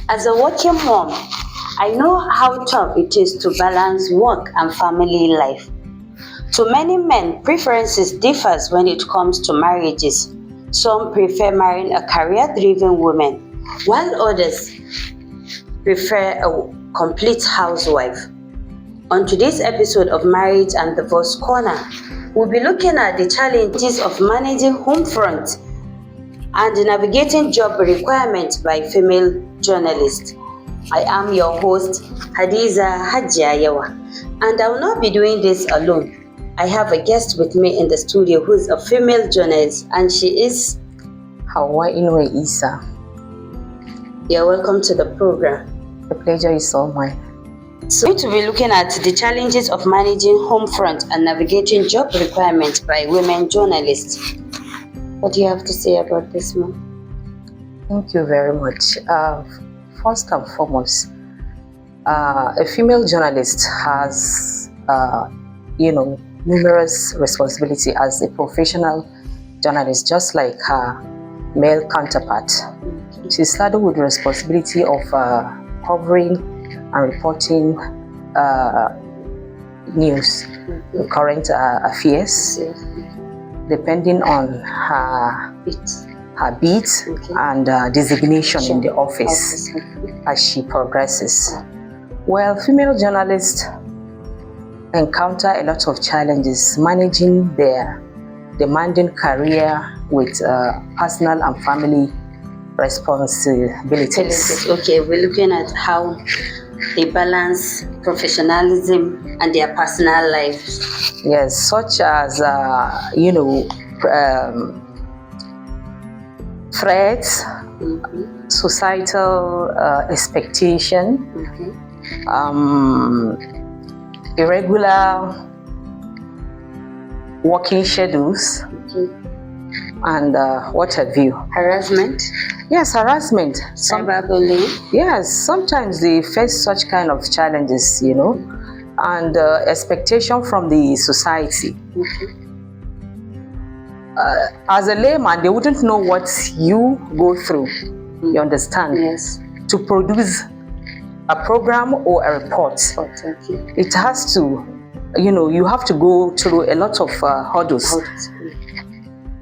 As a working mom, I know how tough it is to balance work and family life. To many men, preferences differs when it comes to marriages. Some prefer marrying a career-driven woman, while others prefer a complete housewife. On today's episode of Marriage and Divorce Corner, we'll be looking at the challenges of managing home front and navigating job requirements by female journalists. I am your host, Hadiza Hajiayawa, and I will not be doing this alone. I have a guest with me in the studio who is a female journalist, and she is Hawa Inwe Isa. You're welcome to the program. The pleasure is all mine. So, we're going to be looking at the challenges of managing home front and navigating job requirements by women journalists. What do you have to say about this, ma'am? Thank you very much. First and foremost, a female journalist has, numerous responsibility as a professional journalist, just like her male counterpart. She's saddled with the responsibility of covering and reporting news, current affairs, depending on her beat and designation in the office as she progresses. Well, female journalists encounter a lot of challenges managing their demanding career with personal and family responsibilities. Okay, we're looking at how they balance professionalism and their personal lives. Yes, such as, threats, societal expectation, irregular working schedules, and what have you. Harassment? Yes, harassment. Cyberbullying? Yes, sometimes they face such kind of challenges, and expectation from the society. As a layman, they wouldn't know what you go through, you understand? Yes. To produce a program or a report, it has to, you have to go through a lot of hurdles.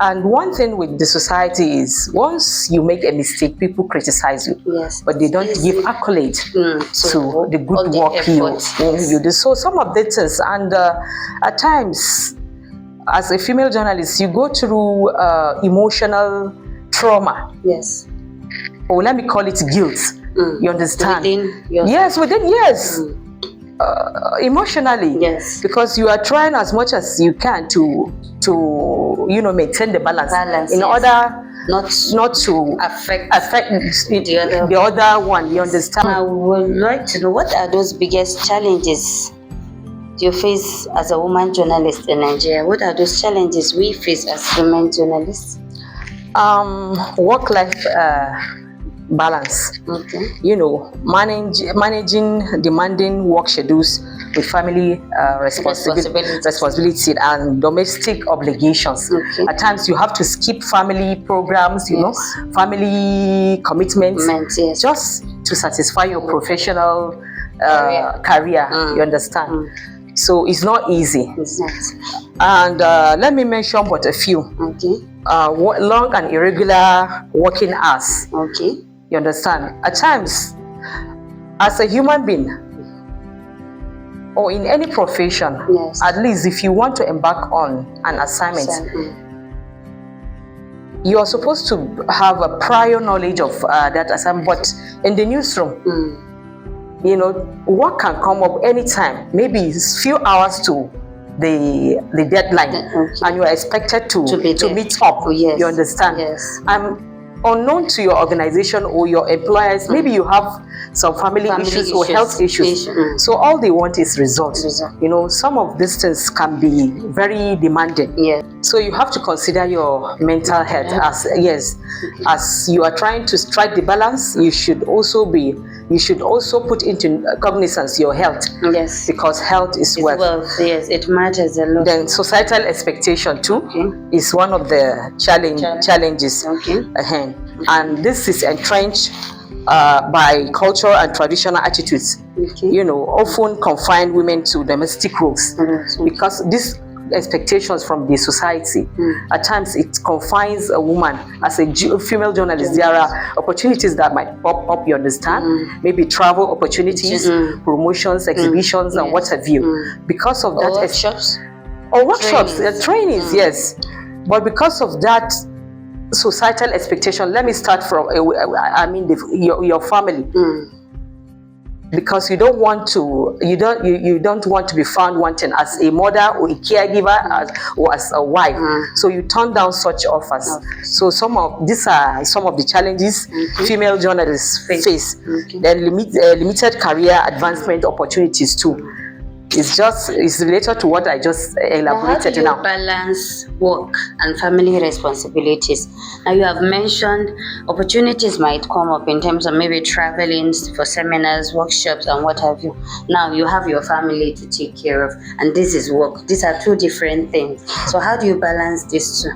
And one thing with the society is, once you make a mistake, people criticize you, but they don't give accolade to the good work you do. So some of the things, and at times, as a female journalist, you go through emotional trauma. Yes. Or let me call it guilt. You understand? Within emotionally. Yes. Because you are trying as much as you can to maintain the balance in order not to affect the other one. You understand? I would like to know, what are those biggest challenges you face as a woman journalist in Nigeria? What are those challenges we face as women journalists? Work-life balance. Managing demanding work schedules with family responsibility and domestic obligations. At times you have to skip family programs, family commitments, just to satisfy your professional career. You understand? So it's not easy. And let me mention but a few. Long and irregular working hours. You understand? At times, as a human being, or in any profession, at least if you want to embark on an assignment, you are supposed to have a prior knowledge of that assignment. But in the newsroom, work can come up anytime, maybe it's few hours to the deadline, and you are expected to meet up. You understand? Unknown to your organization or your employers, maybe you have some family issues or health issues. So all they want is results. Some of these things can be very demanding. So you have to consider your mental health as you are trying to strike the balance. You should also put into cognizance your health. Because health is wealth. It matters a lot. Then societal expectation too is one of the challenges. And this is entrenched by cultural and traditional attitudes, often confine women to domestic roles, because these expectations from the society, at times it confines a woman as a female journalist. There are opportunities that might pop up, you understand, maybe travel opportunities, promotions, exhibitions, and what have you. Because of that, workshops, trainings, yes. But because of that societal expectation, let me start from your family, because you don't want to be found wanting as a mother or a caregiver or as a wife, so you turn down such offers. So these are some of the challenges female journalists face. Then limited career advancement opportunities too. It's related to what I just elaborated now. How do you balance work and family responsibilities? Now, you have mentioned opportunities might come up in terms of maybe traveling for seminars, workshops, and what have you. Now, you have your family to take care of, and this is work. These are two different things. So how do you balance these two?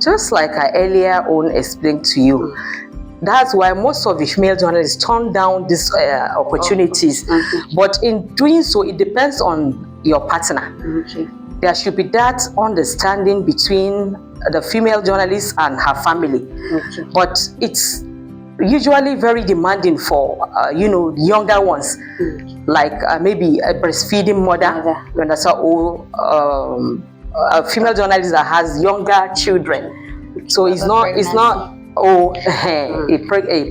Just like I earlier on explained to you, that's why most of the female journalists turn down these opportunities. But in doing so, it depends on your partner. There should be that understanding between the female journalist and her family. But it's usually very demanding for younger ones, like maybe a breastfeeding mother, you understand, or a female journalist that has younger children. So it's not a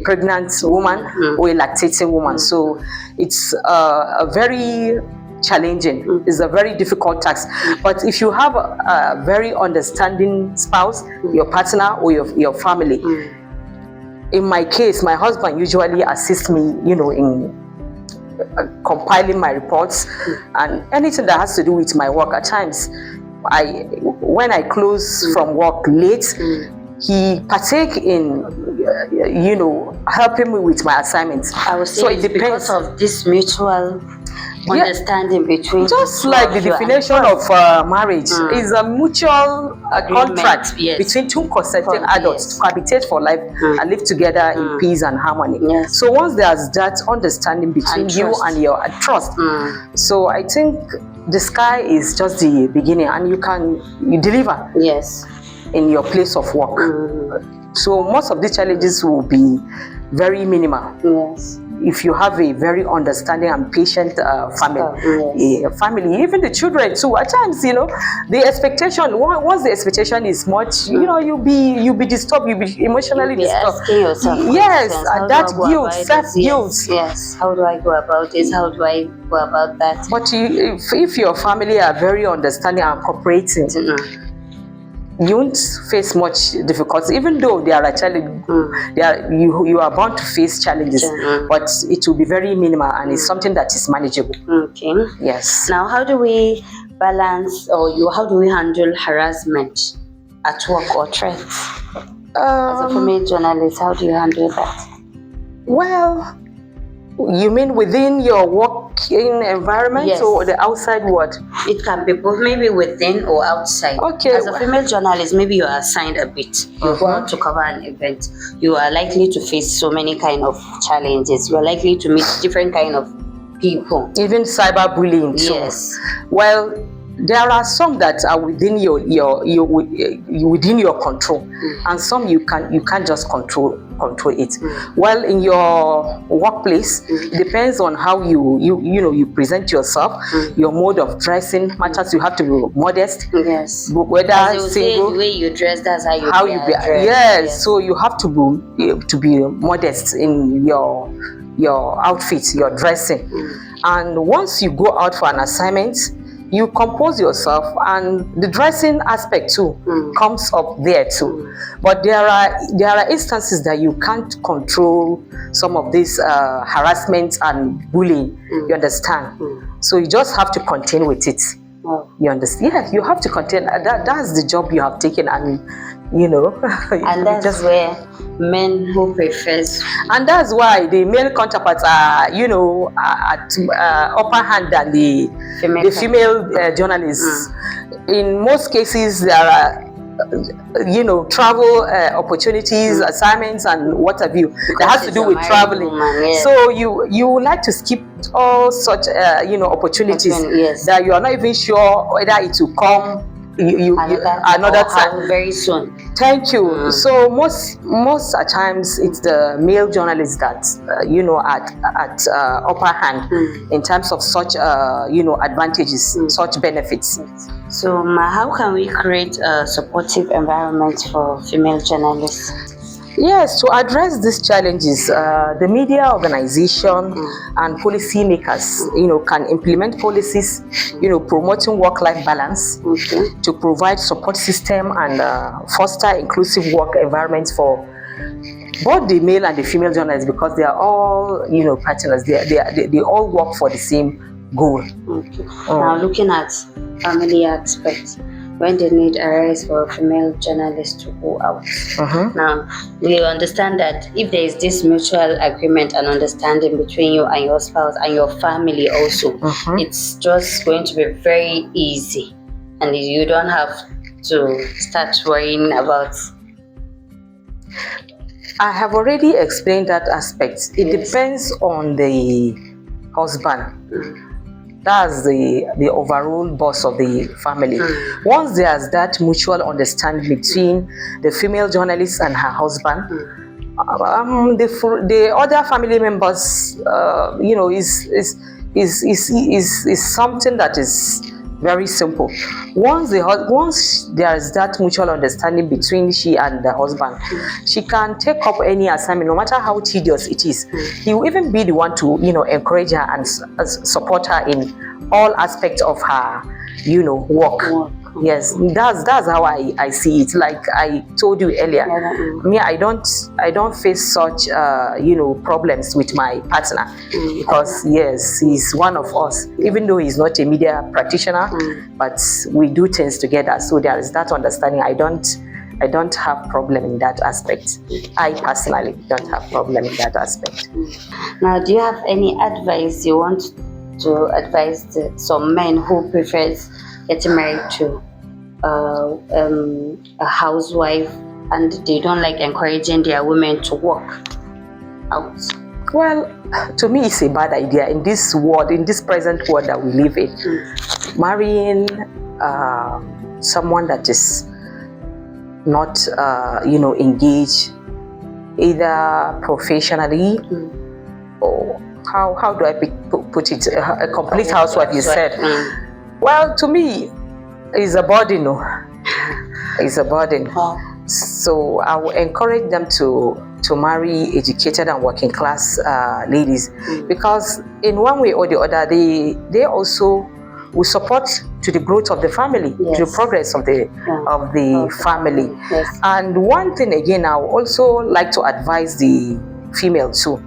pregnant woman or a lactating woman. So it's a very challenging, it's a very difficult task. But if you have a very understanding spouse, your partner or your family, in my case, my husband usually assists me, in compiling my reports and anything that has to do with my work. At times, when I close from work late, he partake in, helping me with my assignments. I would say so it depends of this mutual understanding between. Just like the definition of marriage is a mutual contract between two consenting adults to cohabitate for life and live together in peace and harmony. So once there's that understanding between you and your trust, so I think the sky is just the beginning, and you deliver. In your place of work. So most of these challenges will be very minimal. If you have a very understanding and patient family, even the children too. At times, the expectation. Once the expectation is much, you'll be disturbed. You'll be emotionally disturbed. Asking yourself, and that guilt, self-guilt. How do I go about this? How do I go about that? But if your family are very understanding and cooperating, you won't face much difficulty, even though there are challenges. You are bound to face challenges, but it will be very minimal, and it's something that is manageable. Yes. Now, how do we balance, how do we handle harassment at work or threats? As a female journalist, how do you handle that? Well, you mean within your working environment or the outside world? It can be both, maybe within or outside. As a female journalist, maybe you are assigned a bit. You go out to cover an event. You are likely to face so many kind of challenges. You are likely to meet different kind of people. Even cyberbullying too. Well, there are some that are within within your control, and some you can't just control it. Well, in your workplace, it depends on how you present yourself. Your mode of dressing matters. You have to be modest. Whether single, the way you dress, that's how you be dressed. So you have to be modest in your outfit, your dressing. And once you go out for an assignment, you compose yourself, and the dressing aspect too comes up there too. But there are instances that you can't control some of this harassment and bullying. You understand? So you just have to contain with it. You understand? Yeah, you have to contain. That's the job you have taken, and and that's where men who prefers, and that's why the male counterparts are at upper hand than the female journalists. In most cases, there are travel opportunities, assignments, and what have you. That has to do with traveling. Woman, yes. So you like to skip all such opportunities that you are not even sure whether it will come another time very soon. Thank you. So most times it's the male journalists that at upper hand in terms of such advantages, such benefits. So how can we create a supportive environment for female journalists? Yes, to address these challenges, the media organization and policy makers, can implement policies, promoting work-life balance, to provide support system and foster inclusive work environments for both the male and the female journalists, because they are all, partners. They all work for the same goal. Okay. Now, looking at family aspects, when the need arises for a female journalist to go out. Now, we understand that if there is this mutual agreement and understanding between you and your spouse and your family also, it's just going to be very easy, and you don't have to start worrying about. I have already explained that aspect. It depends on the husband. That's the overall boss of the family. Once there's that mutual understanding between the female journalist and her husband, the other family members, is something that is very simple. Once there is that mutual understanding between she and the husband, she can take up any assignment, no matter how tedious it is. He will even be the one to encourage her and support her in all aspects of her work. Yes, that's how I see it. Like I told you earlier, me, I don't face such problems with my partner, because yes, he's one of us. Even though he's not a media practitioner, but we do things together. So there is that understanding. I don't have problem in that aspect. I personally don't have problem in that aspect. Now, do you have any advice you want to advise some men who prefers getting married to a housewife, and they don't like encouraging their women to work out? Well, to me, it's a bad idea in this world, in this present world that we live in. Marrying someone that is not, engaged either professionally or how do I put it? A complete housewife, you said. Well, to me, it's a burden. It's a burden. So I will encourage them to marry educated and working class ladies, because in one way or the other, they also will support to the growth of the family, to the progress of the family. And one thing again, I would also like to advise the female too,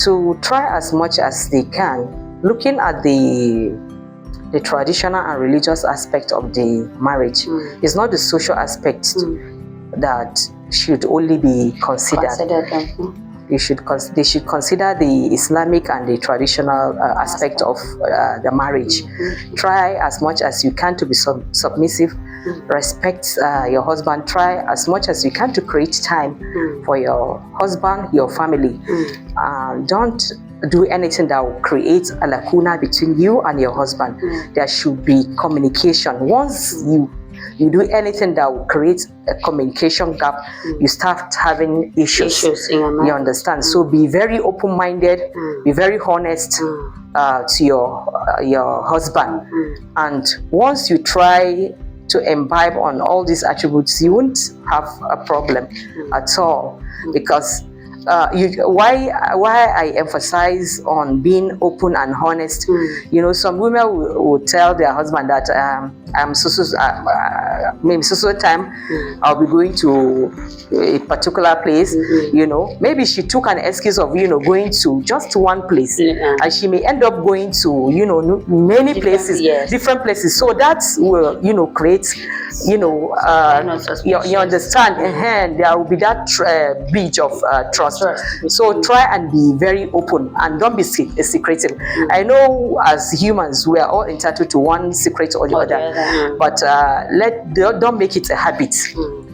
to try as much as they can, looking at the traditional and religious aspect of the marriage. It's not the social aspect that should only be considered. They should consider the Islamic and the traditional aspect of the marriage. Try as much as you can to be submissive, respect your husband. Try as much as you can to create time for your husband, your family. Don't do anything that will create a lacuna between you and your husband. There should be communication. Once you do anything that will create a communication gap, you start having issues in your mind. You understand? So be very open-minded, be very honest to your husband. And once you try to imbibe on all these attributes, you won't have a problem at all. Because why I emphasize on being open and honest. Some women will tell their husband that maybe so time I'll be going to a particular place. Maybe she took an excuse of going to just one place, and she may end up going to many places, different places. So that will create you understand, and there will be that breach of trust. trust. So try and be very open and don't be secretive. I know as humans we are all entitled to one secret or the other, but don't make it a habit.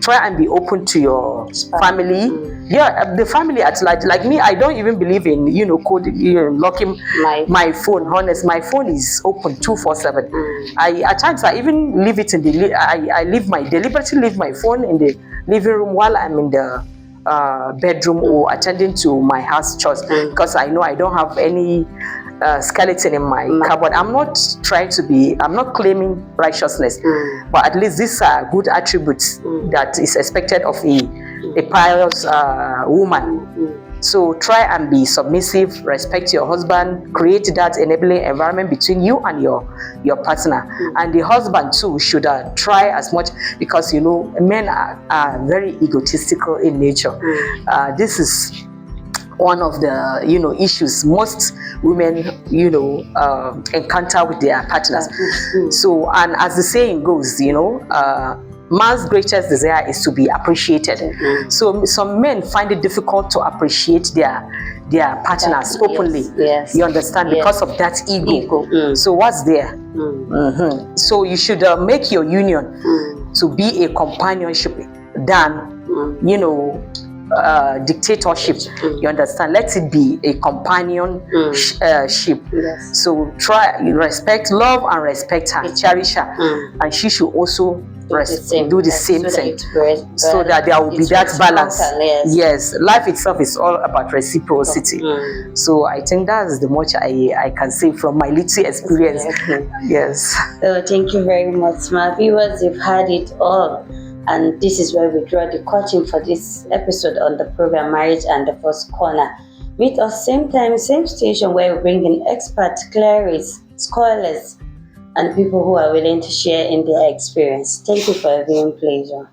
Try and be open to your family. Yeah, the family at large. Like me, I don't even believe in locking my phone. Honest, my phone is open 24/7. At times I even leave it in the. I deliberately leave my phone in the living room while I'm in the bedroom or attending to my house chores, because I know I don't have any skeleton in my cupboard. I'm not claiming righteousness, but at least these are good attributes that is expected of a pious woman. So try and be submissive, respect your husband, create that enabling environment between you and your partner. And the husband too should try as much, because men are very egotistical in nature. This is one of the issues most women encounter with their partners. So, and as the saying goes, man's greatest desire is to be appreciated. So some men find it difficult to appreciate their partners openly. You understand, because of that ego. So what's there? So you should make your union to be a companionship than dictatorship. You understand? Let it be a companionship. So try respect, love and respect her, cherish her, and she should also do the same thing, so that there will be that balance. Yes, life itself is all about reciprocity. So I think that's the much I can say from my little experience. Yes. So thank you very much, my viewers. You've heard it all. And this is where we draw the curtain for this episode on the program Marriage and Divorce Corner. Meet us same time, same station, where we bring in experts, clerics, scholars, and people who are willing to share in their experience. Thank you for your viewing pleasure.